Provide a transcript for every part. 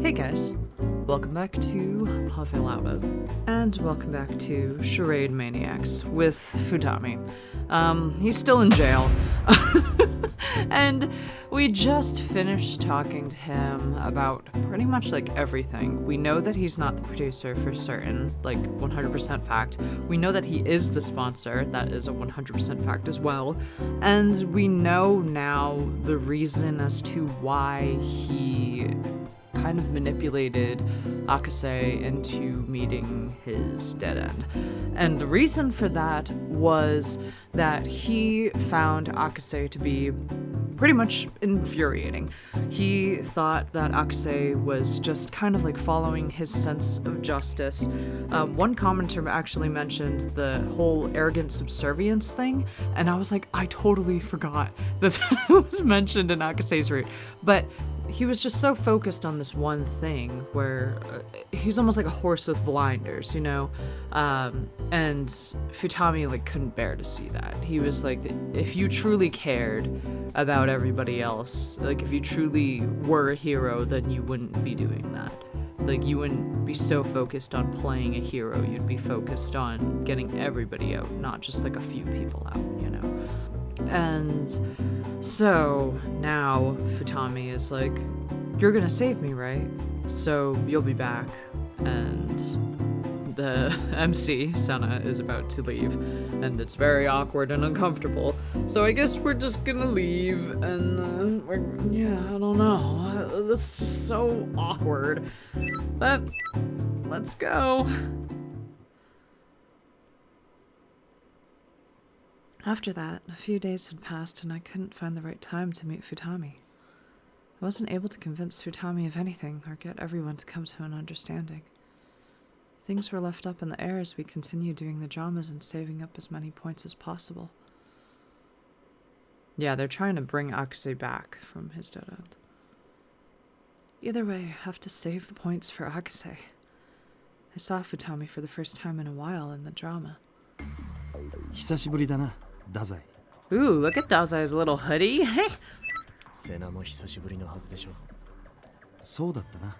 Hey guys, welcome back to Puffy Lauda, and welcome back to Charade Maniacs with Futami. He's still in jail, and we just finished talking to him about pretty much like everything. We know that he's not the producer for certain, like 100% fact. We know that he is the sponsor, that is a 100% fact as well, and we know now the reason as to why he kind of manipulated Akase into meeting his dead end. And the reason for that was that he found Akase to be pretty much infuriating. He thought that Akase was just kind of like following his sense of justice. One commenter actually mentioned the whole arrogant subservience thing, and I was like, I totally forgot that that was mentioned in Akase's route. But he was just so focused on this one thing where he's almost like a horse with blinders, you know? And Futami like couldn't bear to see that. He was like, if you truly cared about everybody else, like if you truly were a hero, then you wouldn't be doing that. Like you wouldn't be so focused on playing a hero, you'd be focused on getting everybody out, not just like a few people out, you know? And so now Futami is like, you're gonna save me, right? So you'll be back. And the MC, Senna, is about to leave. And it's very awkward and uncomfortable. So I guess we're just gonna leave. And I don't know. This is so awkward. But let's go. After that, a few days had passed and I couldn't find the right time to meet Futami. I wasn't able to convince Futami of anything or get everyone to come to an understanding. Things were left up in the air as we continued doing the dramas and saving up as many points as possible. Yeah, they're trying to bring Akase back from his dead end. Either way, I have to save the points for Akase. I saw Futami for the first time in a while in the drama. 久しぶりだな、ダザイ。 Ooh, look at Dazai's little hoodie. Hey. セナも久しぶりのはずでしょ。そうだったな。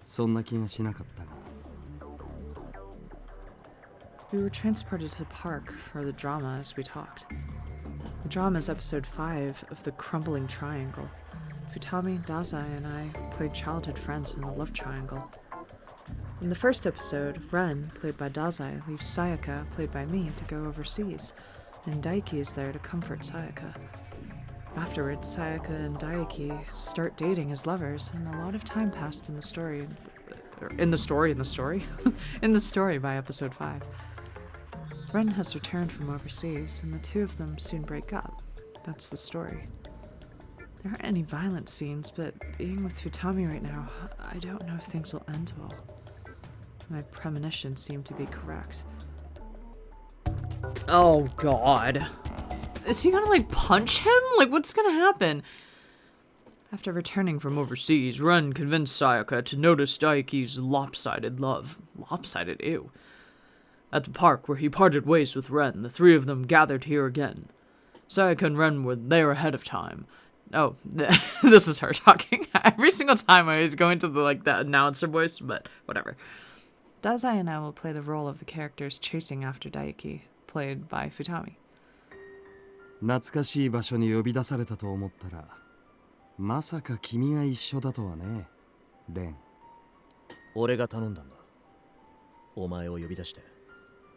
そんな気がしなかったが。We were transported to the park for the drama as we talked. The drama is episode 5 of The Crumbling Triangle. Futami, Dazai, and I played childhood friends in a love triangle. In the first episode, Ren, played by Dazai, leaves Sayaka, played by me, to go overseas, and Daiki is there to comfort Sayaka. Afterwards, Sayaka and Daiki start dating as lovers, and a lot of time passed in the story by episode 5. Ren has returned from overseas, and the two of them soon break up. That's the story. There aren't any violent scenes, but being with Futami right now, I don't know if things will end well. My premonitions seem to be correct. Oh god. Is he gonna like punch him? Like what's gonna happen? After returning from overseas, Ren convinced Sayaka to notice Daiki's lopsided love. Lopsided? Ew. At the park where he parted ways with Ren, the three of them gathered here again. Sayaka and Ren were there ahead of time. Oh, this is her talking. Every single time I always go into the announcer voice, but whatever. Dazai and I will play the role of the characters chasing after Daiki, played by Futami. 懐かしい場所に呼び出されたと思ったら、まさか君が一緒だとはね、レン。俺が頼んだんだ。お前を呼び出して、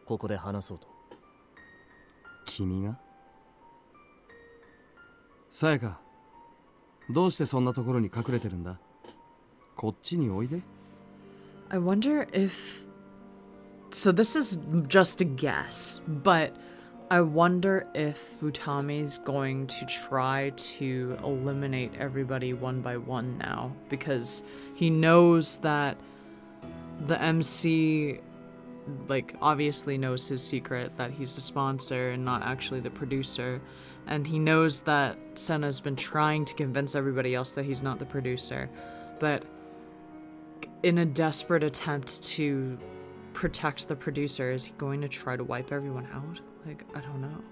ここで話そうと。君が？さやか、どうしてそんなところに隠れてるんだ？こっちにおいで。I wonder if... So this is just a guess, but I wonder if Futami's going to try to eliminate everybody one by one now, because he knows that the MC, obviously knows his secret, that he's the sponsor and not actually the producer, and he knows that Senna's been trying to convince everybody else that he's not the producer, but in a desperate attempt to protect the producer, is he going to try to wipe everyone out? I don't know.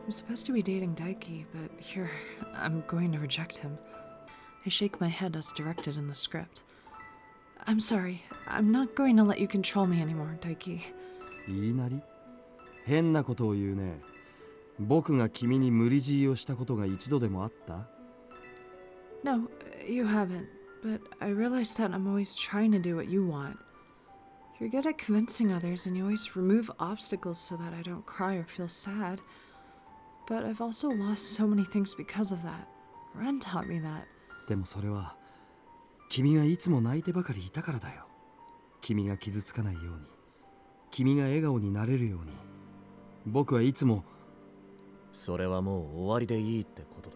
I'm supposed to be dating Daiki, but here, I'm going to reject him. I shake my head as directed in the script. I'm sorry. I'm not going to let you control me anymore, Daiki. 言いなり？変なことを言うね。僕が君に無理強いをしたことが一度でもあった？ No, you haven't. But I realize that I'm always trying to do what you want. You're good at convincing others, and you always remove obstacles so that I don't cry or feel sad. But I've also lost so many things because of that. Ren taught me that. でもそれは君がいつも泣いてばかりいたからだよ。君が傷つかないように、君が笑顔になれるように、僕はいつも。それはもう終わりでいいってことだ。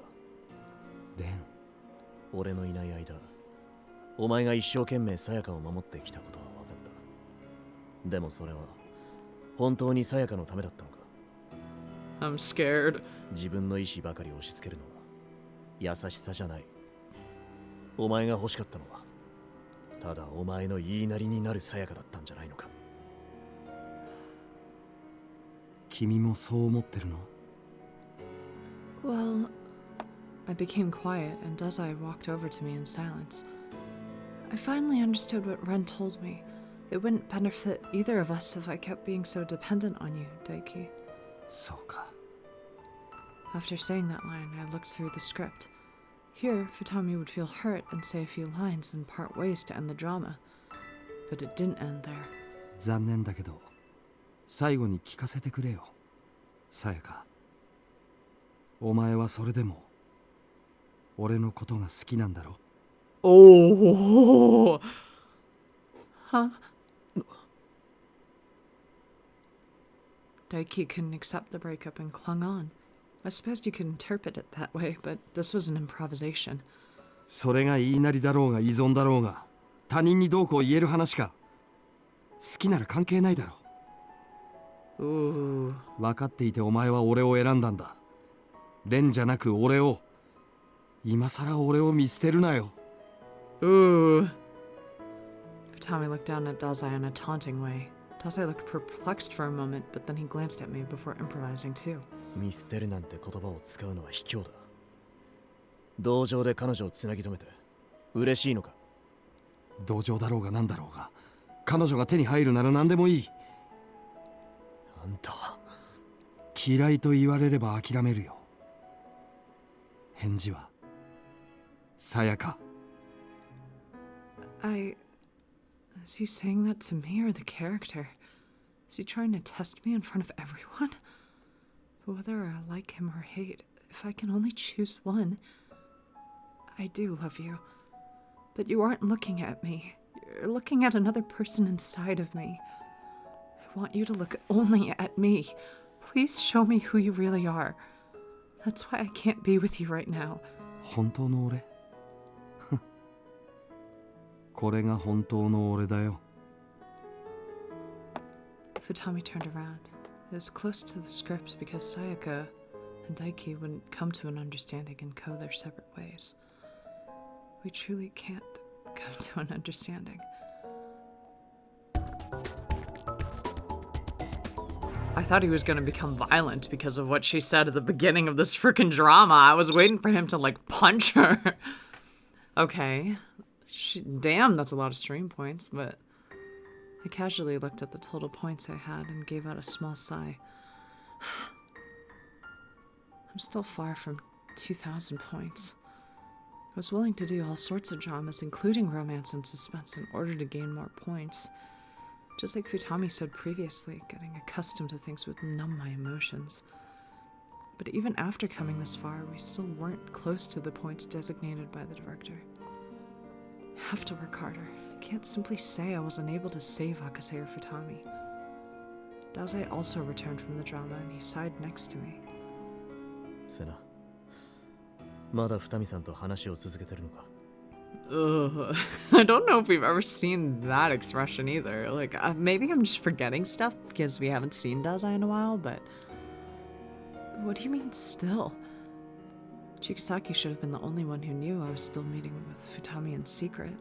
レン、俺のいない間、お前が一生懸命さやかを守ってきたことは分かった。でもそれは本当にさやかのためだったのか？ I'm scared. 自分の意志ばかり押し付けるのは優しさじゃない。お前が欲しかったのはただお前の言いなりになるさやかだったんじゃないのか？君もそう思ってるの？ Well, I became quiet, and Dazai walked over to me in silence. I finally understood what Ren told me. It wouldn't benefit either of us if I kept being so dependent on you, Daiki. そうか。 After saying that line, I looked through the script. Here, Futami would feel hurt and say a few lines, then part ways to end the drama. But it didn't end there. 残念だけど、最後に聞かせてくれよ。さやか。お前はそれでも俺のことが好きなんだろ？ Oh! Huh? Daiki couldn't accept the breakup and clung on. I suppose you could interpret it that way, but this was an improvisation. それが言いなりだろうが依存だろうが、他人にどうこう言える話か。好きなら関係ないだろ。Ooh. 分かっていてお前は俺を選んだんだ。レンじゃなく俺を。今さら俺を見捨てるなよ。Ooh. Futami looked down at Dazai in a taunting way. Dazai looked perplexed for a moment, but then he glanced at me before improvising too. 見捨てるなんて言葉を使うのは卑怯だ。同情で彼女をつなぎ止めて嬉しいのか？同情だろうが何だろうが、彼女が手に入るなら何でもいい。あんたは嫌いと言われれば諦めるよ。返事はさやか。Is he saying that to me or the character? Is he trying to test me in front of everyone? But whether I like him or hate, if I can only choose one, I do love you. But you aren't looking at me. You're looking at another person inside of me. I want you to look only at me. Please show me who you really are. That's why I can't be with you right now. 本当の俺？これが本当の俺だよ。Futami turned around. It was close to the script because Sayaka and Daiki wouldn't come to an understanding and go their separate ways. We truly can't come to an understanding. I thought he was going to become violent because of what she said at the beginning of this freaking drama. I was waiting for him to, like, punch her. Okay. Damn, that's a lot of stream points, but I casually looked at the total points I had and gave out a small sigh. I'm still far from 2,000 points. I was willing to do all sorts of dramas, including romance and suspense, in order to gain more points. Just like Futami said previously, getting accustomed to things would numb my emotions. But even after coming this far, we still weren't close to the points designated by the director. I have to work harder. I can't simply say I was unable to save Akase or Futami. Dazai also returned from the drama and he sighed next to me. セナ、まだ二見さんと話を続けてるのか? Ugh. I don't know if we've ever seen that expression either. Like, maybe I'm just forgetting stuff because we haven't seen Dazai in a while, but... What do you mean, still? Chikisaki should have been the only one who knew I was still meeting with Futami in secret.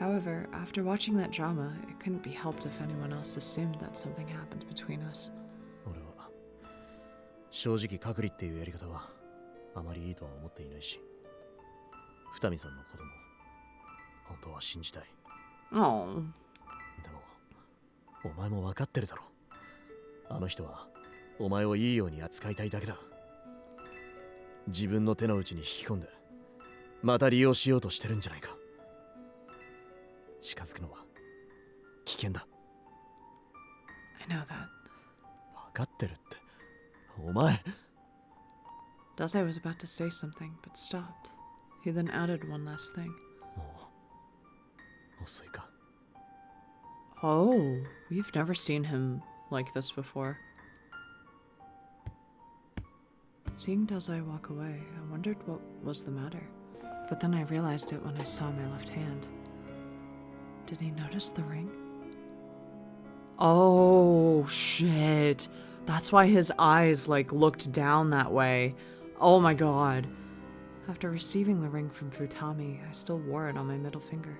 However, after watching that drama, it couldn't be helped if anyone else assumed that something happened between us. 俺は正直隔離っていうやり方はあまりいいとは思っていないし、二見さんの子供、本当は信じたい。Oh. でも、お前も分かってるだろ。あの人はお前をいいように扱いたいだけだ。自分の手の内に引き込んで、また利用しようとしてるんじゃないか。近づくのは危険だ。I know that. 分かってるって。お前。Dazai was about to say something, but stopped. He then added one last thing. もう遅いか。Oh, we've never seen him like this before. Seeing Dazai walk away, I wondered what was the matter. But then I realized it when I saw my left hand. Did he notice the ring? Oh, shit. That's why his eyes, looked down that way. Oh my god. After receiving the ring from Futami, I still wore it on my middle finger.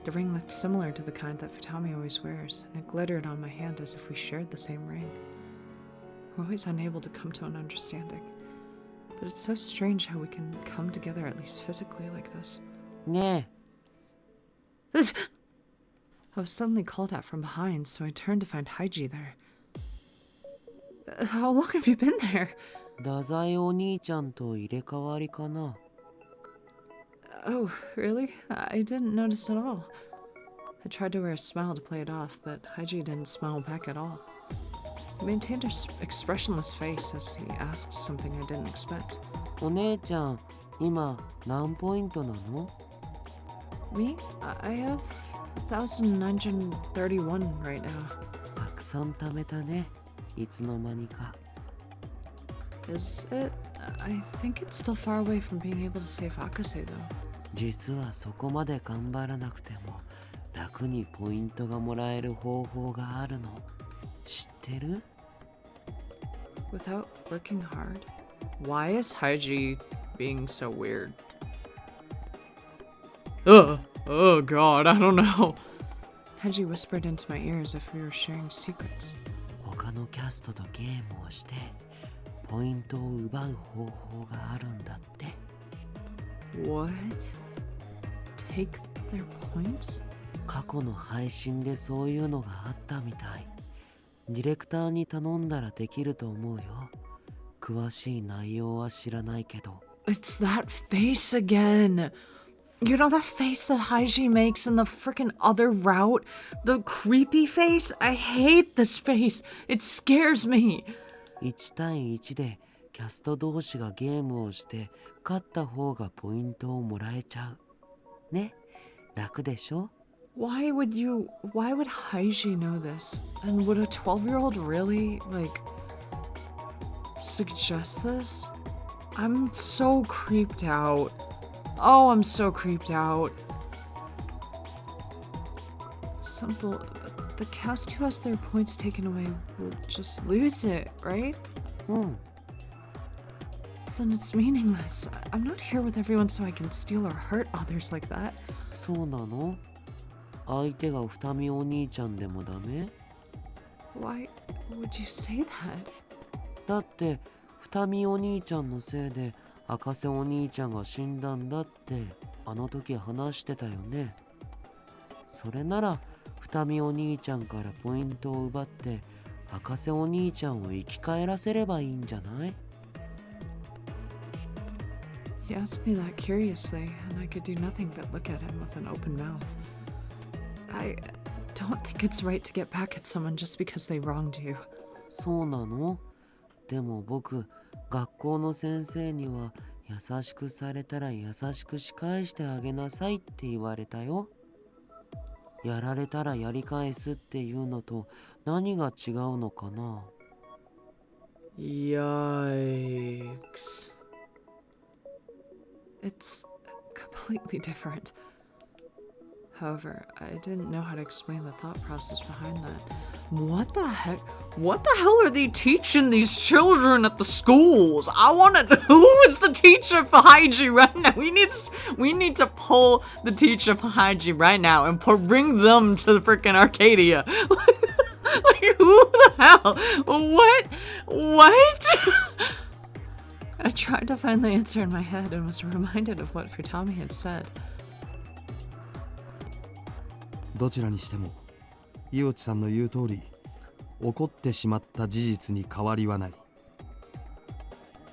The ring looked similar to the kind that Futami always wears, and it glittered on my hand as if we shared the same ring. We're always unable to come to an understanding. But it's so strange how we can come together at least physically like this. Yeah. I was suddenly called at from behind, so I turned to find Haiji there. How long have you been there? 太宰お兄ちゃんと入れ替わりかな。Oh, really? I didn't notice at all. I tried to wear a smile to play it off, but Haiji didn't smile back at all. He maintained an expressionless face as he asked something I didn't expect. お姉ちゃん、今何ポイントなの？ Me? I have 1,931 right now. たくさん貯めたね。いつの間にか。Is it? I think it's still far away from being able to save Akase, though. 実はそこまで頑張らなくても楽にポイントがもらえる方法があるの。知ってる？ Without working hard? Why is Haiji being so weird? Oh god, I don't know. Haiji whispered into my ear as if we were sharing secrets. 他のキャストとゲームをしてポイントを奪う方法があるんだって。What? Take their points? 過去の配信でそういうのがあったみたい。ディレクターに頼んだらできると思うよ。詳しい内容は知らないけど。It's that face again. You know that face that Haiji makes in the freaking other route? The creepy face? I hate this face. It scares me. 1対1でキャスト同士がゲームをして勝った方がポイントをもらえちゃう。ね、楽でしょ？ Why would Haiji know this? And would a 12-year-old really, suggest this? I'm so creeped out. Oh, I'm so creeped out. Simple. The cast who has their points taken away will just lose it, right? うん。 Then it's meaningless. I'm not here with everyone so I can steal or hurt others like that. そうなの？相手が二見お兄ちゃんでもダメ？ Why would you say that? だって二見お兄ちゃんのせいで赤瀬お兄ちゃんが死んだんだってあの時話してたよね。それなら二見お兄ちゃんからポイントを奪って赤瀬お兄ちゃんを生き返らせればいいんじゃない？ He asked me that curiously, and I could do nothing but look at him with an open mouth. I don't think it's right to get back at someone just because they wronged you. そうなの？でも僕、学校の先生には優しくされたら優しく仕返してあげなさいって言われたよ。やられたらやり返すっていうのと何が違うのかな？ Yikes. It's completely different. However, I didn't know how to explain the thought process behind that. What the heck? What the hell are they teaching these children at the schools? I want to. Who is the teacher for Haiji right now? We need to pull the teacher for Haiji right now and bring them to the freaking Arcadia. Like who the hell? What? I tried to find the answer in my head and was reminded of what Futami had said. どちらにしても、井内さんの言う通り、起こってしまった事実に変わりはない。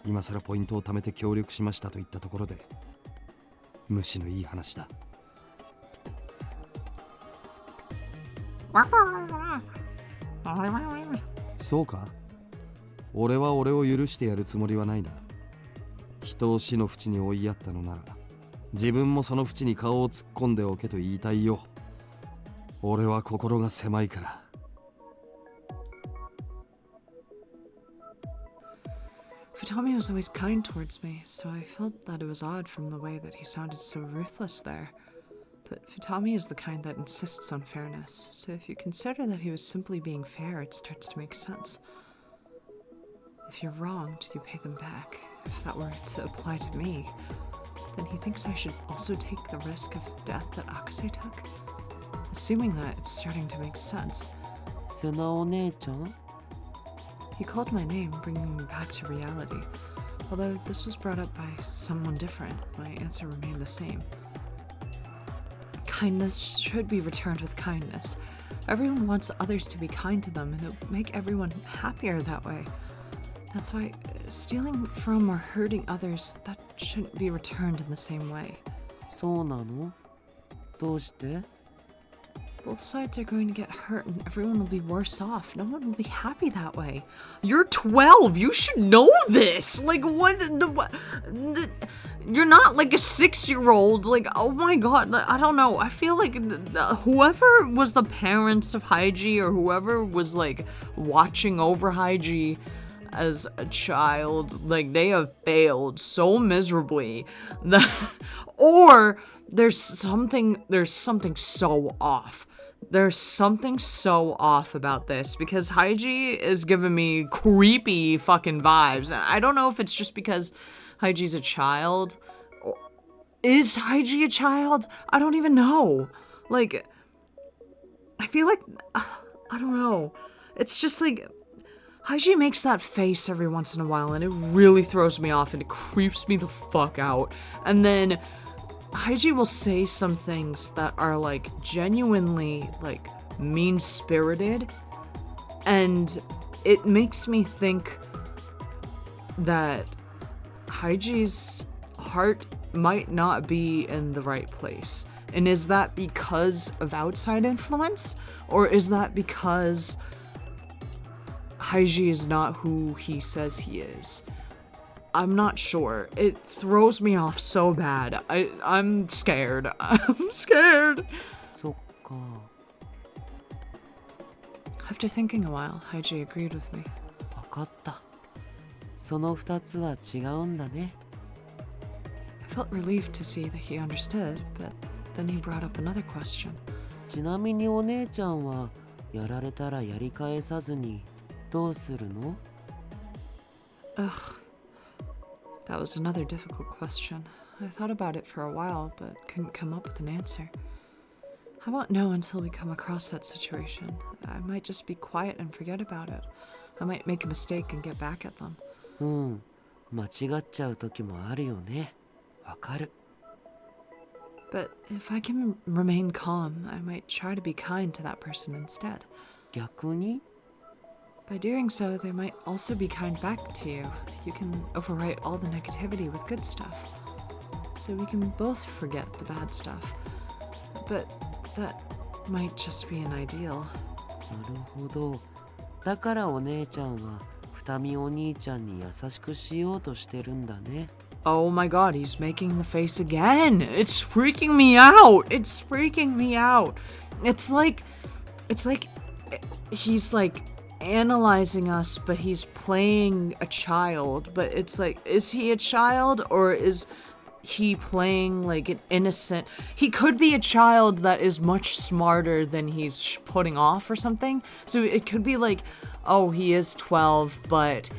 今さらポイントを貯めて協力しましたと言ったところで、無視のいい話だ。そうか？俺は俺を許してやるつもりはないな。人を死の淵に追いやったのなら、自分もその淵に顔を突っ込んでおけと言いたいよ。俺は心が狭いから。Futami was always kind towards me, so I felt that it was odd from the way that he sounded so ruthless there. But Futami is the kind that insists on fairness, so if you consider that he was simply being fair, it starts to make sense. If you're wronged, you pay them back. If that were to apply to me, then he thinks I should also take the risk of the death that Akase took? Assuming that, it's starting to make sense. He called my name, bringing me back to reality. Although this was brought up by someone different, my answer remained the same. Kindness should be returned with kindness. Everyone wants others to be kind to them, and it will make everyone happier that way. That's why stealing from or hurting others, that shouldn't be returned in the same way. そうなの？どうして？ Both sides are going to get hurt and everyone will be worse off. No one will be happy that way. You're 12. You should know this. Like, what? You're not like a 6-year-old. Like, oh my god. I don't know. I feel like whoever was the parents of Haiji or whoever was like watching over Haiji as a child, like they have failed so miserably that, or there's something so off. There's something so off about this because Haiji is giving me creepy fucking vibes. And I don't know if it's just because Haiji's a child. Is Haiji a child? I don't even know. Like, I feel like, I don't know. It's just like, Haiji makes that face every once in a while and it really throws me off and it creeps me the fuck out. And then Haiji will say some things that are like genuinely like mean-spirited, and it makes me think that Haiji's heart might not be in the right place. And is that because of outside influence, or is that because Haiji is not who he says he is? I'm not sure. It throws me off so bad. I'm scared. I'm scared. そっか。 After thinking a while, Haiji agreed with me. わかった。その2つは違うんだね。 I felt relieved to see that he understood, but then he brought up another question. ちなみにお姉ちゃんはやられたらやり返さずにどうするの？ Ugh. That was another difficult question. I thought about it for a while, but couldn't come up with an answer. I won't know until we come across that situation. I might just be quiet and forget about it. I might make a mistake and get back at them. うん、間違っちゃう時もあるよね。わかる。 But if I can remain calm, I might try to be kind to that person instead. 逆に？ By doing so, they might also be kind back to you. You can overwrite all the negativity with good stuff. So we can both forget the bad stuff. But that might just be an ideal. なるほど。だからお姉ちゃんは二見お兄ちゃんに優しくしようとしてるんだね。Oh my god, he's making the face again. It's freaking me out. It's freaking me out. It's like he's like analyzing us, but he's playing a child. But it's like, is he a child or is he playing like an innocent? He could be a child that is much smarter than he's putting off or something. So it could be like, oh, he is 12, but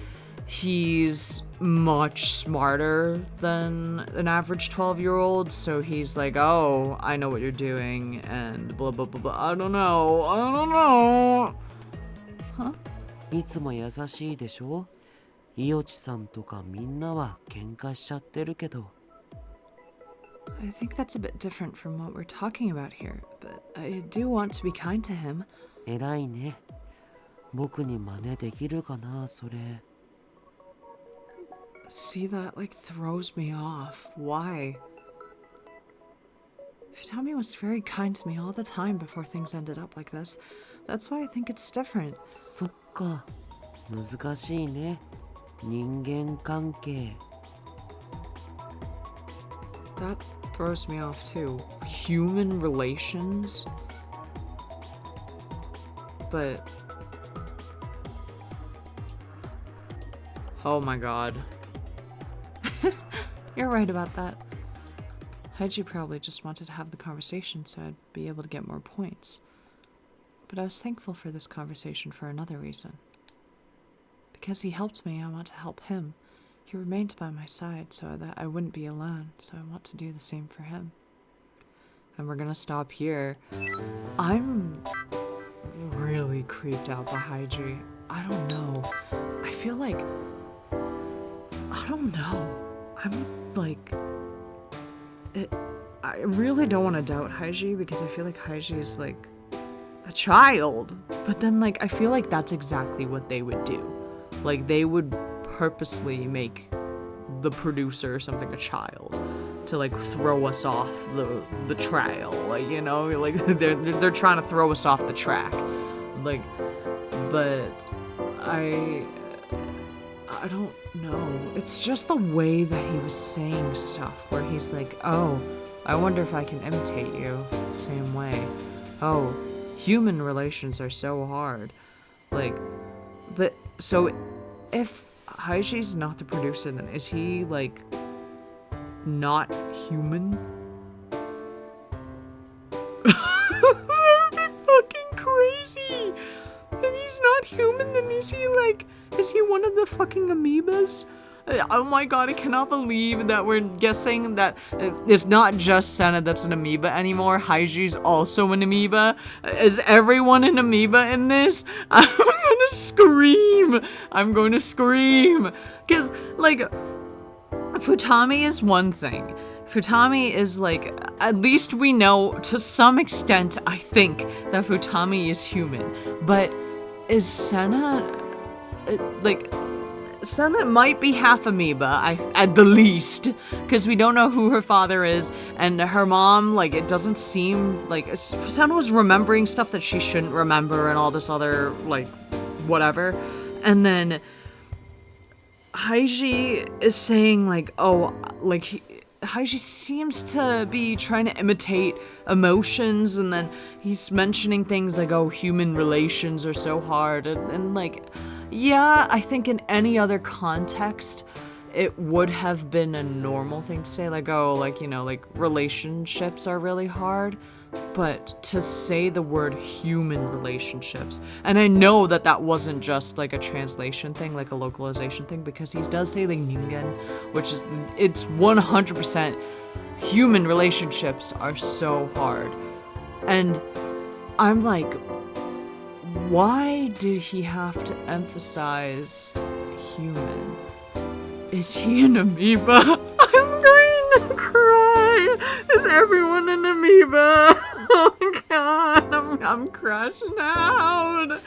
he's much smarter than an average 12-year-old. So he's like, oh, I know what you're doing and blah, blah, blah, blah. I don't know. Huh? いつも優しいでしょ？イオチさんとかみんなは喧嘩しちゃってるけど。I think that's a bit different from what we're talking about here, but I do want to be kind to him. 偉いね。僕に真似できるかな、それ。See, that like throws me off. Why? Futami was very kind to me all the time before things ended up like this. That's why I think it's different. そっか。難しいね。人間関係。That throws me off too. Human relations? But... Oh my god. You're right about that. Haiji probably just wanted to have the conversation so I'd be able to get more points. But I was thankful for this conversation for another reason. Because he helped me, I want to help him. He remained by my side so that I wouldn't be alone, so I want to do the same for him. And we're gonna stop here. I'm really creeped out by Haiji. I don't know. I feel like... I don't know. I'm like... I really don't want to doubt Haiji because I feel like Haiji is like a child. But then like I feel like that's exactly what they would do. Like they would purposely make the producer or something a child to like throw us off the trail. Like, you know, like they're trying to throw us off the track. Like, but I don't know. It's just the way that he was saying stuff where he's like, oh, I wonder if I can imitate you the same way. Oh, human relations are so hard. Like, but so if Haiji's not the producer, then is he like not human? That would be fucking crazy. If he's not human, then is he one of the fucking amoebas? Oh my god, I cannot believe that we're guessing that it's not just Senna that's an amoeba anymore. Haiji's also an amoeba. Is everyone an amoeba in this? I'm gonna scream. I'm going to scream. Because, like, Futami is one thing. Futami is like, at least we know to some extent, I think, that Futami is human. But is Senna, like, Senna might be half amoeba, at the least, because we don't know who her father is, and her mom, like, it doesn't seem like Senna was remembering stuff that she shouldn't remember and all this other, like, whatever. And then Haiji is saying, like, oh, like, Haiji seems to be trying to imitate emotions, and then he's mentioning things like, oh, human relations are so hard, and like, yeah, I think in any other context, it would have been a normal thing to say, like, oh, like, you know, like, relationships are really hard, but to say the word human relationships, and I know that that wasn't just, like, a translation thing, like a localization thing, because he does say, like, ningen, which is, it's 100% human relationships are so hard, and I'm like, why did he have to emphasize human? Is he an amoeba? I'm going to cry. Is everyone an amoeba? Oh my god, I'm crashing out.